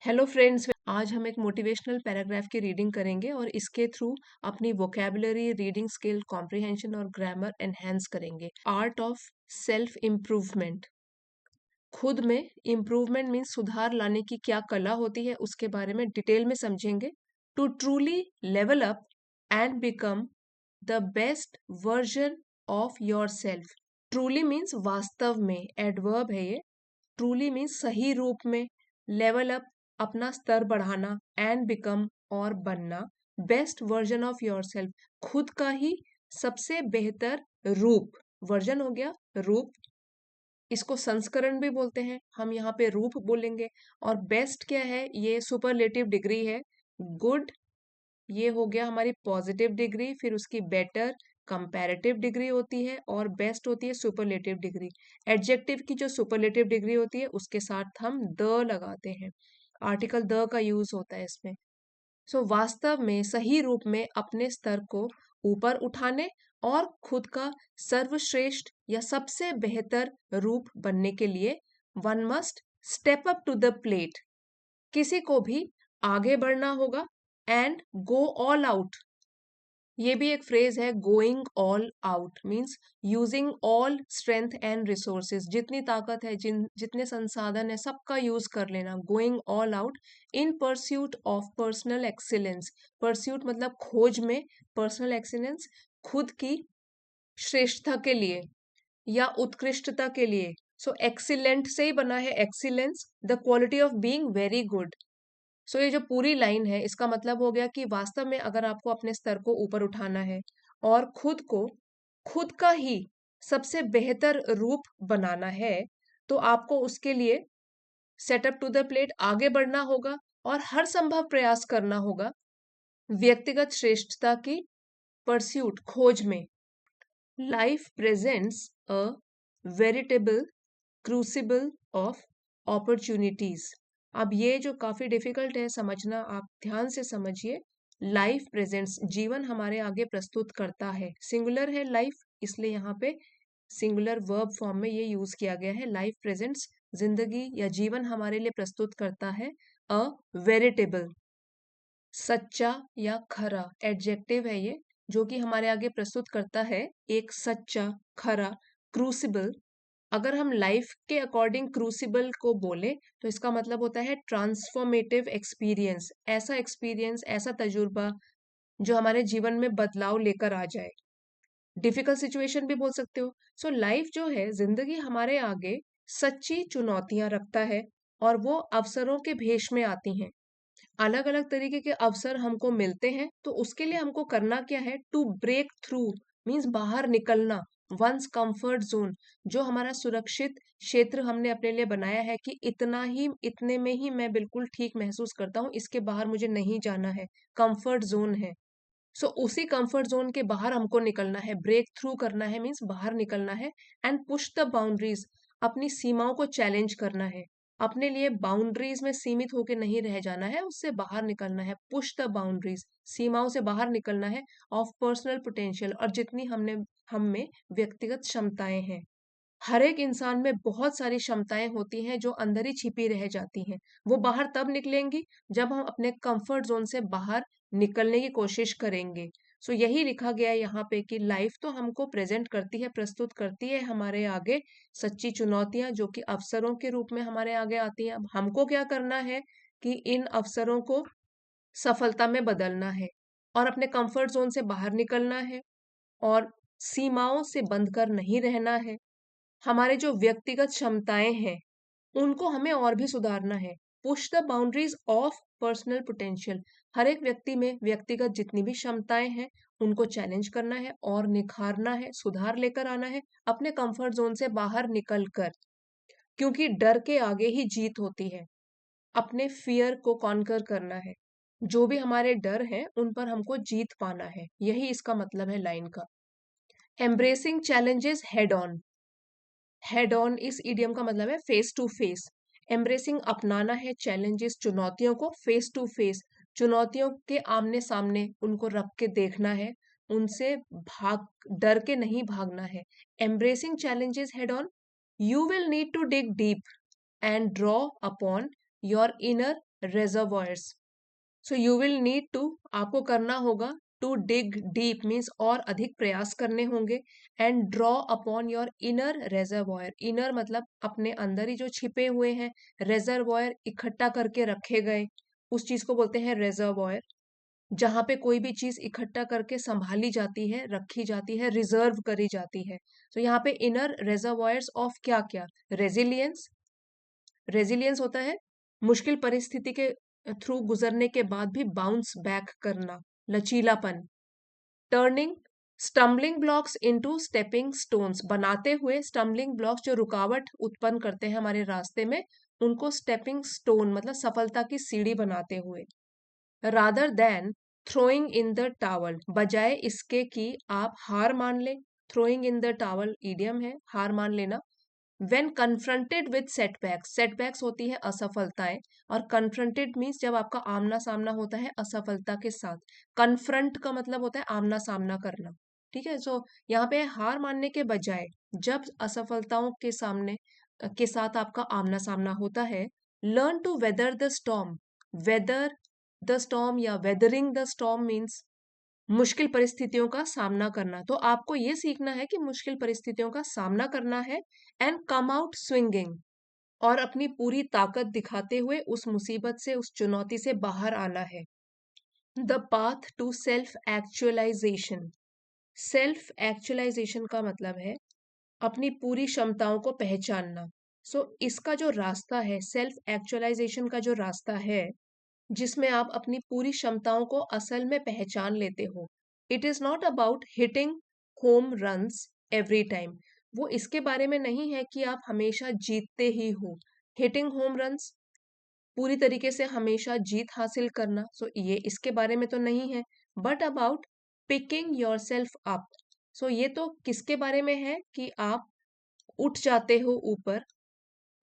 Hello friends, आज हम एक मोटिवेशनल पैराग्राफ की रीडिंग करेंगे और इसके थ्रू अपनी वोकेबुलरी, रीडिंग स्किल, कॉम्प्रिहेंशन और ग्रामर एनहेंस करेंगे। Art of self improvement. खुद में इम्प्रूवमेंट मीन्स सुधार लाने की क्या कला होती है उसके बारे में डिटेल में समझेंगे। To truly level up and become the best version of yourself. Truly means वास्तव में, एडवर्ब है ये। ट्रूली मीन्स सही रूप में, लेवल अप अपना स्तर बढ़ाना, एंड बिकम और बनना, best version of your self खुद का ही सबसे बेहतर रूप। वर्जन हो गया रूप, इसको संस्करण भी बोलते हैं, हम यहाँ पे रूप बोलेंगे। और बेस्ट क्या है, ये सुपरलेटिव डिग्री है। गुड ये हो गया हमारी पॉजिटिव डिग्री, फिर उसकी बेटर कंपैरेटिव डिग्री होती है और बेस्ट होती है सुपरलेटिव डिग्री। एडजेक्टिव की जो सुपरलेटिव डिग्री होती है उसके साथ हम द लगाते हैं, आर्टिकल द का यूज होता है इसमें। वास्तव में सही रूप में अपने स्तर को ऊपर उठाने और खुद का सर्वश्रेष्ठ या सबसे बेहतर रूप बनने के लिए one must step up to the plate. किसी को भी आगे बढ़ना होगा। एंड गो ऑल आउट, ये भी एक फ्रेज है। Going all out means using all strength and resources, जितनी ताकत है, जितने संसाधन है, सबका यूज कर लेना। Going all out in pursuit of personal excellence. Pursuit मतलब खोज में, पर्सनल एक्सीलेंस खुद की श्रेष्ठता के लिए या उत्कृष्टता के लिए। एक्सीलेंट से ही बना है excellence, the quality of being very good. ये जो पूरी लाइन है इसका मतलब हो गया कि वास्तव में अगर आपको अपने स्तर को ऊपर उठाना है और खुद को खुद का ही सबसे बेहतर रूप बनाना है, तो आपको उसके लिए सेटअप टू द प्लेट आगे बढ़ना होगा और हर संभव प्रयास करना होगा व्यक्तिगत श्रेष्ठता की परस्यूट, खोज में। Life presents a veritable crucible of opportunities. अब ये जो काफी डिफिकल्ट है समझना, आप ध्यान से समझिए। लाइफ प्रेजेंट्स, जीवन हमारे आगे प्रस्तुत करता है। सिंगुलर है लाइफ, इसलिए यहाँ पे सिंगुलर वर्ब फॉर्म में ये यूज किया गया है। लाइफ प्रेजेंट्स, जिंदगी या जीवन हमारे लिए प्रस्तुत करता है अ वेरिटेबल, सच्चा या खरा। एडजेक्टिव है ये, जो कि हमारे आगे प्रस्तुत करता है एक सच्चा, खरा, क्रूसिबल। अगर हम लाइफ के अकॉर्डिंग क्रूसिबल को बोले तो इसका मतलब होता है ट्रांसफॉर्मेटिव एक्सपीरियंस, ऐसा एक्सपीरियंस, ऐसा तजुर्बा जो हमारे जीवन में बदलाव लेकर आ जाए। डिफिकल्ट सिचुएशन भी बोल सकते हो। लाइफ जो है, जिंदगी हमारे आगे सच्ची चुनौतियां रखता है और वो अवसरों के भेष में आती हैं। अलग अलग तरीके के अवसर हमको मिलते हैं, तो उसके लिए हमको करना क्या है, टू ब्रेक थ्रू मीन्स बाहर निकलना। वंस कंफर्ट जोन, जो हमारा सुरक्षित क्षेत्र हमने अपने लिए बनाया है कि इतना ही, इतने में ही मैं बिल्कुल ठीक महसूस करता हूँ, इसके बाहर मुझे नहीं जाना है, कंफर्ट जोन है। उसी कंफर्ट जोन के बाहर हमको निकलना है, ब्रेक थ्रू करना है मीन्स बाहर निकलना है। एंड पुश द बाउंड्रीज, अपनी सीमाओं को चैलेंज करना है। अपने लिए बाउंड्रीज में सीमित होकर नहीं रह जाना है, उससे बाहर निकलना है। पुश द बाउंड्रीज, सीमाओं से बाहर निकलना है। ऑफ पर्सनल पोटेंशियल, और जितनी हम में व्यक्तिगत क्षमताएं हैं। हर एक इंसान में बहुत सारी क्षमताएं होती हैं जो अंदर ही छिपी रह जाती हैं। वो बाहर तब निकलेंगी जब हम अपने कंफर्ट जोन से बाहर निकलने की कोशिश करेंगे। यही लिखा गया है यहाँ पे कि लाइफ तो हमको प्रेजेंट करती है, प्रस्तुत करती है हमारे आगे सच्ची चुनौतियां, जो कि अवसरों के रूप में हमारे आगे आती हैं। अब हमको क्या करना है कि इन अवसरों को सफलता में बदलना है और अपने कंफर्ट जोन से बाहर निकलना है और सीमाओं से बंध कर नहीं रहना है। हमारे जो व्यक्तिगत क्षमताएं हैं उनको हमें और भी सुधारना है। Push the boundaries of personal potential, हर एक व्यक्ति में व्यक्तिगत जितनी भी क्षमताएं हैं उनको चैलेंज करना है और निखारना है, सुधार लेकर आना है अपने कंफर्ट जोन से बाहर निकल कर। क्योंकि डर के आगे ही जीत होती है। अपने फियर को कॉन्कर करना है, जो भी हमारे डर हैं उन पर हमको जीत पाना है, यही इसका मतलब है लाइन का। Embracing challenges head on. Head on इस इडियम का मतलब है फेस टू फेस। एम्ब्रेसिंग अपनाना है, चैलेंजेस चुनौतियों को, फेस टू फेस चुनौतियों के आमने सामने उनको रख के देखना है, उनसे भाग, डर के नहीं भागना है। Embracing challenges head on, you will need to dig deep and draw upon your inner reservoirs. So you will need to, आपको करना होगा to dig deep means और अधिक प्रयास करने होंगे and draw upon your inner reservoir. inner मतलब अपने अंदर ही जो छिपे हुए हैं, reservoir इकट्ठा करके रखे गए, उस चीज को बोलते हैं reservoir. जहां पे कोई भी चीज इकट्ठा करके संभाली जाती है, रखी जाती है, रिजर्व करी जाती है. तो यहाँ पे इनर reservoirs ऑफ क्या क्या, रेजिलियंस. रेजिलियंस होता है मुश्किल परिस्थिति के थ्रू गुजरने के बाद भी बाउंस बैक करना, लचीलापन. Turning stumbling blocks into stepping stones, बनाते हुए स्टम्बलिंग ब्लॉक्स जो रुकावट उत्पन्न करते हैं हमारे रास्ते में, उनको स्टेपिंग स्टोन मतलब सफलता की सीढ़ी बनाते हुए. Rather than throwing in the towel, बजाय इसके कि आप हार मान लें. Throwing in the towel idiom है, हार मान लेना. When confronted with setbacks, setbacks होती है असफलताएं, और confronted means जब आपका आमना सामना होता है असफलता के साथ. confront का मतलब होता है आमना सामना करना. ठीक है, सो यहाँ पे हार मानने के बजाय जब असफलताओं के सामने के साथ आपका आमना सामना होता है, learn to weather the storm. weather the storm या weathering the storm means मुश्किल परिस्थितियों का सामना करना. तो आपको ये सीखना है कि मुश्किल परिस्थितियों का सामना करना है एंड कम आउट स्विंगिंग, और अपनी पूरी ताकत दिखाते हुए उस मुसीबत से, उस चुनौती से बाहर आना है. The path to self actualization. Self actualization का मतलब है अपनी पूरी क्षमताओं को पहचानना. सो इसका जो रास्ता है, सेल्फ एक्चुअलाइजेशन का जो रास्ता है, जिसमें आप अपनी पूरी क्षमताओं को असल में पहचान लेते हो. It is not about hitting home runs every time. वो इसके बारे में नहीं है कि आप हमेशा जीतते ही हो. हिटिंग होम रन्स, पूरी तरीके से हमेशा जीत हासिल करना, सो ये इसके बारे में तो नहीं है. But about picking yourself up. So ये तो किसके बारे में है कि आप उठ जाते हो ऊपर,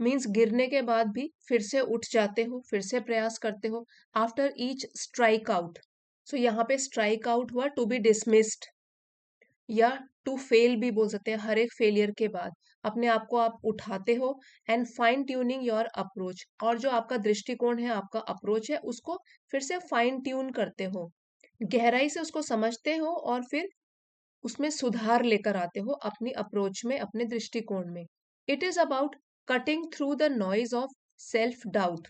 मीन्स गिरने के बाद भी फिर से उठ जाते हो, फिर से प्रयास करते हो. आफ्टर ईच स्ट्राइक आउट, सो यहाँ पे स्ट्राइक आउट हुआ टू बी डिसमिस्ड, या टू फेल भी बोल सकते हैं. हर एक फेलियर के बाद अपने आप को आप उठाते हो and fine tuning your approach, और जो आपका दृष्टिकोण है, आपका अप्रोच है, उसको फिर से फाइन ट्यून करते हो, गहराई से उसको समझते हो और फिर उसमें सुधार लेकर आते हो अपनी अप्रोच में, अपने दृष्टिकोण में. It is about cutting through the noise of self doubt.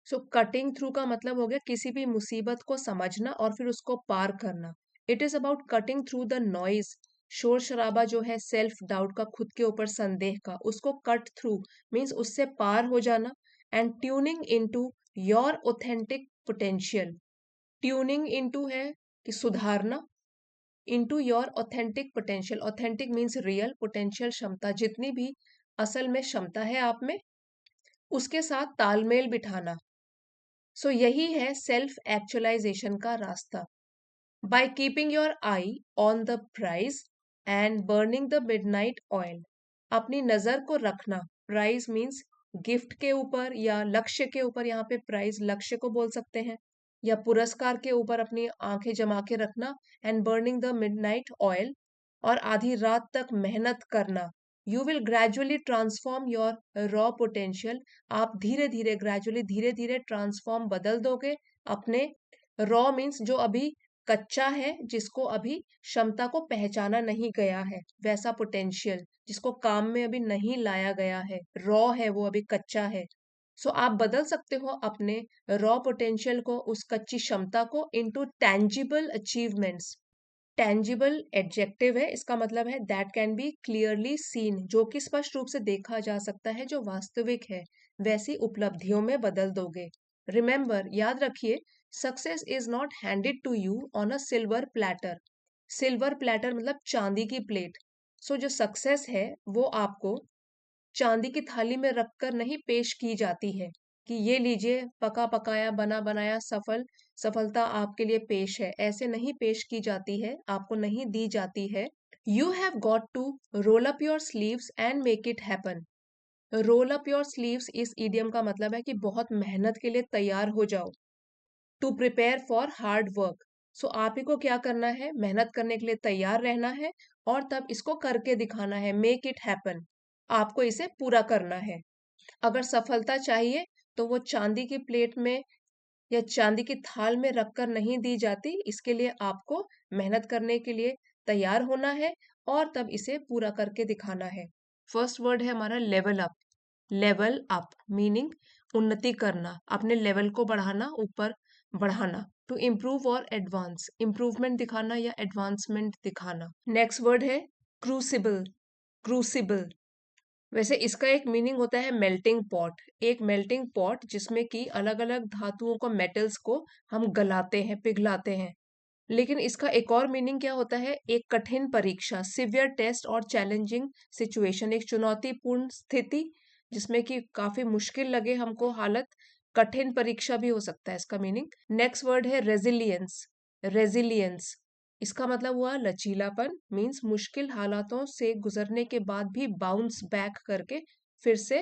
So cutting through का मतलब हो गया किसी भी मुसीबत को समझना और फिर उसको पार करना. It is about cutting through the noise, शोर शराबा जो है सेल्फ डाउट का, खुद के ऊपर संदेह का, उसको कट थ्रू मीन्स उससे पार हो जाना. And tuning into your authentic potential. Tuning into है कि सुधारना, into your authentic potential. Authentic means real, potential क्षमता, जितनी भी असल में क्षमता है आप में, उसके साथ तालमेल बिठाना. सो यही है सेल्फ एक्चुअलाइजेशन का रास्ता. By keeping your eye on the prize and burning the midnight oil. अपनी नजर को रखना, प्राइज मीन्स गिफ्ट के ऊपर या लक्ष्य के ऊपर, यहाँ पे प्राइज लक्ष्य को बोल सकते हैं, या पुरस्कार के ऊपर अपनी आंखें जमा के रखना. And burning the midnight oil, और आधी रात तक मेहनत करना. You will gradually transform your raw potential. आप धीरे धीरे, ग्रेजुअली, धीरे धीरे ट्रांसफॉर्म, बदल दोगे अपने रॉ मीन्स जो अभी कच्चा है, जिसको अभी क्षमता को पहचाना नहीं गया है, वैसा पोटेंशियल जिसको काम में अभी नहीं लाया गया है, रॉ है वो, अभी कच्चा है. सो आप बदल सकते हो अपने रॉ पोटेंशियल को, उस कच्ची क्षमता को, into tangible achievements. Tangible adjective है, इसका मतलब है that can be clearly seen, जो कि स्पष्ट रूप से देखा जा सकता है, जो वास्तविक है, वैसी उपलब्धियों में बदल दोगे. रिमेंबर, याद रखिए, success is not handed to you on a silver platter. Silver platter मतलब चांदी की प्लेट. सो जो सक्सेस है वो आपको चांदी की थाली में रखकर नहीं पेश की जाती है कि ये लीजिए, पका पकाया, बना बनाया सफलता आपके लिए पेश है. ऐसे नहीं पेश की जाती है, आपको नहीं दी जाती है. You have got to roll up your sleeves and make it happen. Roll up your sleeves इस इडियम का मतलब है कि बहुत मेहनत के लिए तैयार हो जाओ. To prepare for hard work. So आप ही को क्या करना है, मेहनत करने के लिए तैयार रहना है, और तब इसको करके दिखाना है. मेक इट हैपन, आपको इसे पूरा करना है. अगर सफलता चाहिए तो वो चांदी की प्लेट में या चांदी की थाल में रखकर नहीं दी जाती। इसके लिए आपको मेहनत करने के लिए तैयार होना है और तब इसे पूरा करके दिखाना है। फर्स्ट वर्ड है हमारा level up. Level up meaning उन्नति करना, अपने लेवल को बढ़ाना, ऊपर बढ़ाना। टू इम्प्रूव और एडवांस, इम्प्रूवमेंट दिखाना या एडवांसमेंट दिखाना। नेक्स्ट वर्ड है क्रूसिबल। क्रूसिबल वैसे इसका एक मीनिंग होता है मेल्टिंग पॉट। एक मेल्टिंग पॉट जिसमें कि अलग अलग धातुओं को, मेटल्स को हम गलाते हैं, पिघलाते हैं। लेकिन इसका एक और मीनिंग क्या होता है, एक कठिन परीक्षा, सिवियर टेस्ट और चैलेंजिंग सिचुएशन, एक चुनौतीपूर्ण स्थिति जिसमें कि काफी मुश्किल लगे हमको हालत, कठिन परीक्षा भी हो सकता है इसका मीनिंग। नेक्स्ट वर्ड है रेजिलियंस। रेजिलियंस इसका मतलब हुआ लचीलापन, मीन्स मुश्किल हालातों से गुजरने के बाद भी बाउंस बैक करके फिर से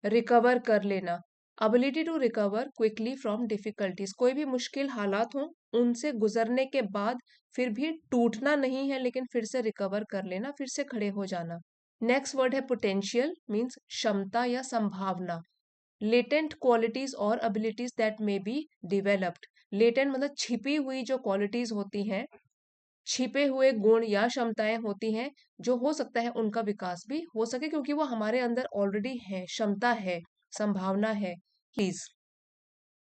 रिकवर कर लेना। Ability to recover quickly from difficulties, कोई भी मुश्किल हालात हो उनसे गुजरने के बाद फिर भी टूटना नहीं है, लेकिन फिर से रिकवर कर लेना, फिर से खड़े हो जाना। नेक्स्ट वर्ड है पोटेंशियल, मीन्स क्षमता या संभावना। लेटेंट क्वालिटीज और abilities that may be developed. Latent मतलब छिपी हुई जो क्वालिटीज होती हैं, छिपे हुए गुण या क्षमताएं होती हैं, जो हो सकता है उनका विकास भी हो सके क्योंकि वो हमारे अंदर ऑलरेडी है, क्षमता है, संभावना है। प्लीज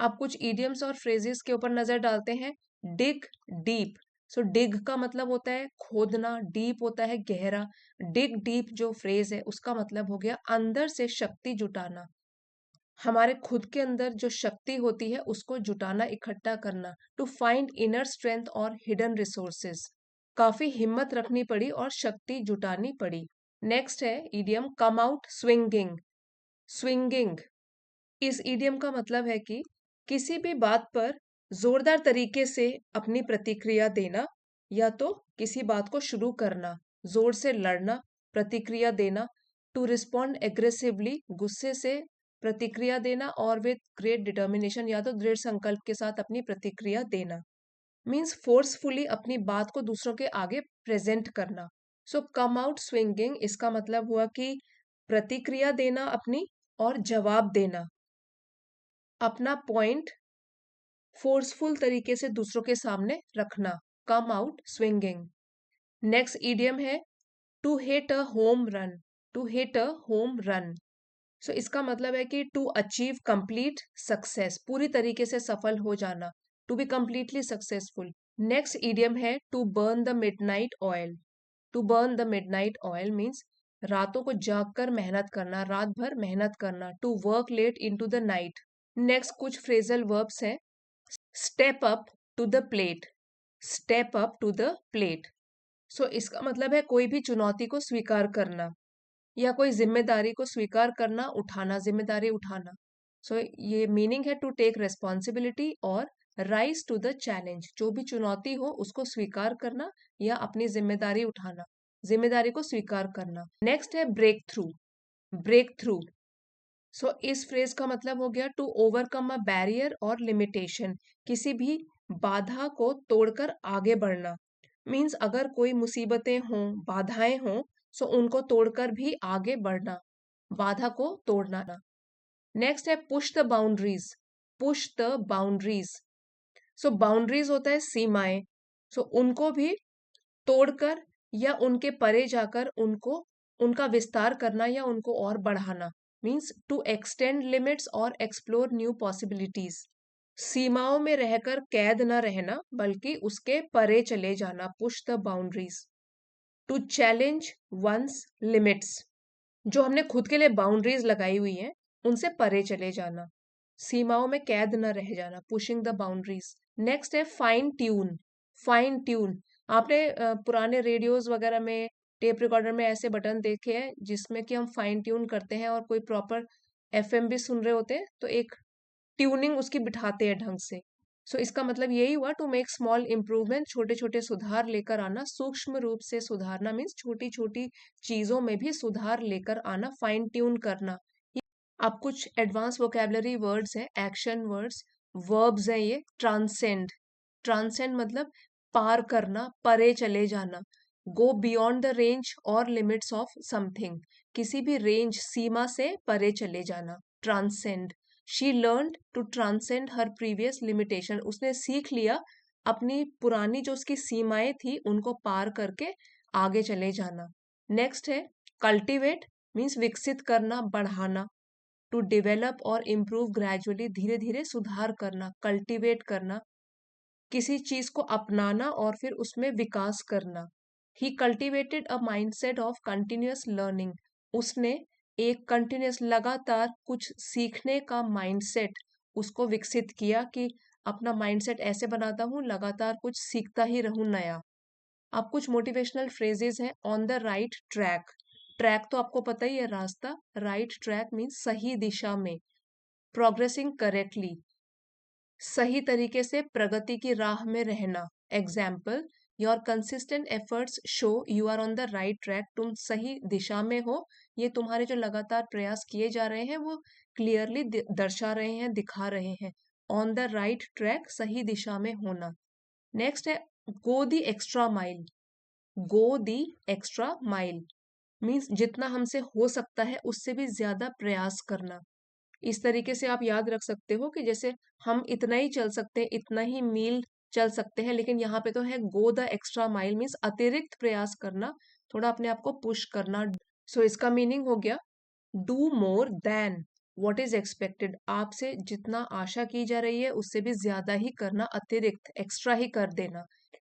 आप कुछ इडियम्स और फ्रेजेस के ऊपर नजर डालते हैं। Dig deep. सो डिग का मतलब होता है खोदना, डीप होता है गहरा। डिग डीप जो फ्रेज है उसका मतलब हो गया अंदर से शक्ति जुटाना, हमारे खुद के अंदर जो शक्ति होती है उसको जुटाना, इकट्ठा करना। टू फाइंड इनर स्ट्रेंथ और हिडन रिसोर्सेज, काफी हिम्मत रखनी पड़ी और शक्ति जुटानी पड़ी। नेक्स्ट है इडियम कम आउट स्विंगिंग। स्विंगिंग इस इडियम का मतलब है कि किसी भी बात पर जोरदार तरीके से अपनी प्रतिक्रिया देना, या तो किसी बात को शुरू करना, जोर से लड़ना, प्रतिक्रिया देना। टू रिस्पॉन्ड एग्रेसिवली, गुस्से से प्रतिक्रिया देना, और विद ग्रेट डिटर्मिनेशन, या तो दृढ़ संकल्प के साथ अपनी प्रतिक्रिया देना। मीन्स फोर्सफुली अपनी बात को दूसरों के आगे प्रेजेंट करना। सो कम आउट स्विंगिंग इसका मतलब हुआ कि प्रतिक्रिया देना अपनी, और जवाब देना, अपना पॉइंट फोर्सफुल तरीके से दूसरों के सामने रखना। Come out swinging. Next idiom है to hit a home run. To hit a home run, so इसका मतलब है कि टू अचीव कंप्लीट सक्सेस, पूरी तरीके से सफल हो जाना, to be completely successful. Next idiom है to burn the midnight oil. To burn the midnight oil means रातों को जागकर मेहनत करना, रात भर मेहनत करना। To work late into the night. Next कुछ फ्रेजल वर्ब्स हैं। Step up to the plate. Step up to the plate, so इसका मतलब है कोई भी चुनौती को स्वीकार करना या कोई जिम्मेदारी को स्वीकार करना, उठाना, जिम्मेदारी उठाना। सो ये मीनिंग है टू टेक रेस्पॉन्सिबिलिटी और राइज टू द चैलेंज, जो भी चुनौती हो उसको स्वीकार करना या अपनी जिम्मेदारी उठाना, जिम्मेदारी को स्वीकार करना। नेक्स्ट है ब्रेक थ्रू। ब्रेक थ्रू, सो इस फ्रेज का मतलब हो गया टू ओवरकम अ बैरियर और लिमिटेशन, किसी भी बाधा को तोड़कर आगे बढ़ना। मीन्स अगर कोई मुसीबतें हों, बाधाएं हों, सो उनको तोड़कर भी आगे बढ़ना, बाधा को तोड़ना। नेक्स्ट है push the boundaries. Push the boundaries, so boundaries होता है सीमाएं, सो उनको भी तोड़कर या उनके परे जाकर उनको, उनका विस्तार करना या उनको और बढ़ाना। मीन्स टू एक्सटेंड लिमिट्स और एक्सप्लोर न्यू पॉसिबिलिटीज, सीमाओं में रहकर कैद न रहना बल्कि उसके परे चले जाना। Push the boundaries. To challenge one's limits, जो हमने खुद के लिए बाउंड्रीज लगाई हुई हैं उनसे परे चले जाना, सीमाओं में कैद न रह जाना। Pushing the boundaries. नेक्स्ट है फाइन ट्यून। फाइन ट्यून, आपने पुराने रेडियोस वगैरह में, टेप रिकॉर्डर में ऐसे बटन देखे हैं जिसमें कि हम फाइन ट्यून करते हैं और कोई प्रॉपर एफएम भी सुन रहे होते हैं तो एक ट्यूनिंग उसकी बिठाते हैं ढंग से। सो इसका मतलब यही हुआ टू मेक स्मॉल इम्प्रूवमेंट, छोटे छोटे सुधार लेकर आना, सूक्ष्म रूप से सुधारना, मीन्स छोटी छोटी चीजों में भी सुधार लेकर आना, फाइन ट्यून करना। अब कुछ एडवांस वोकेबलरी वर्ड्स हैं, एक्शन वर्ड्स, वर्ब्स हैं ये। ट्रांसेंड। ट्रांसेंड मतलब पार करना, परे चले जाना। गो बियॉन्ड द रेंज और लिमिट्स ऑफ समथिंग, किसी भी रेंज, सीमा से परे चले जाना। Transcend. She learn to transcend her previous limitation, उसने सीख लिया अपनी पुरानी जो उसकी सीमाएं थी उनको पार करके आगे चले जाना। नेक्स्ट है कल्टिवेट, मीन्स विकसित करना, बढ़ाना। टू डेवलप और इम्प्रूव ग्रेजुअली, धीरे धीरे सुधार करना, कल्टिवेट करना, किसी चीज को अपनाना और फिर उसमें विकास करना। He cultivated a mindset of continuous learning, उसने एक कंटिन्यूअस लगातार कुछ सीखने का माइंडसेट उसको विकसित किया कि अपना माइंडसेट ऐसे बनाता हूँ लगातार कुछ सीखता ही रहूं नया। अब कुछ मोटिवेशनल फ्रेजेस हैं। On the right track, track तो आपको पता ही है, रास्ता। राइट ट्रैक मीन्स सही दिशा में। प्रोग्रेसिंग करेक्टली, सही तरीके से प्रगति की राह में रहना। Example, your consistent efforts show you are on the right track, तुम सही दिशा में हो, ये तुम्हारे जो लगातार प्रयास किए जा रहे हैं वो क्लियरली दर्शा रहे हैं, दिखा रहे हैं। ऑन द राइट ट्रैक, सही दिशा में होना। नेक्स्ट है go the extra mile. Go the extra mile means जितना हमसे हो सकता है उससे भी ज्यादा प्रयास करना। इस तरीके से आप याद रख सकते हो कि जैसे हम इतना ही चल सकते हैं, इतना ही मील चल सकते हैं, लेकिन यहाँ पे तो है go the extra mile means अतिरिक्त प्रयास करना, थोड़ा अपने आप को पुश करना। सो इसका मीनिंग हो गया do more than what is expected, आपसे जितना आशा की जा रही है उससे भी ज्यादा ही करना, अतिरिक्त एक्स्ट्रा ही कर देना।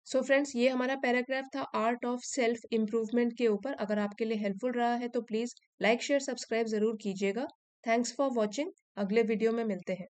सो फ्रेंड्स, ये हमारा पैराग्राफ था आर्ट ऑफ सेल्फ इम्प्रूवमेंट के ऊपर। अगर आपके लिए हेल्पफुल रहा है तो प्लीज लाइक शेयर सब्सक्राइब जरूर कीजिएगा। थैंक्स फॉर वॉचिंग, अगले वीडियो में मिलते हैं।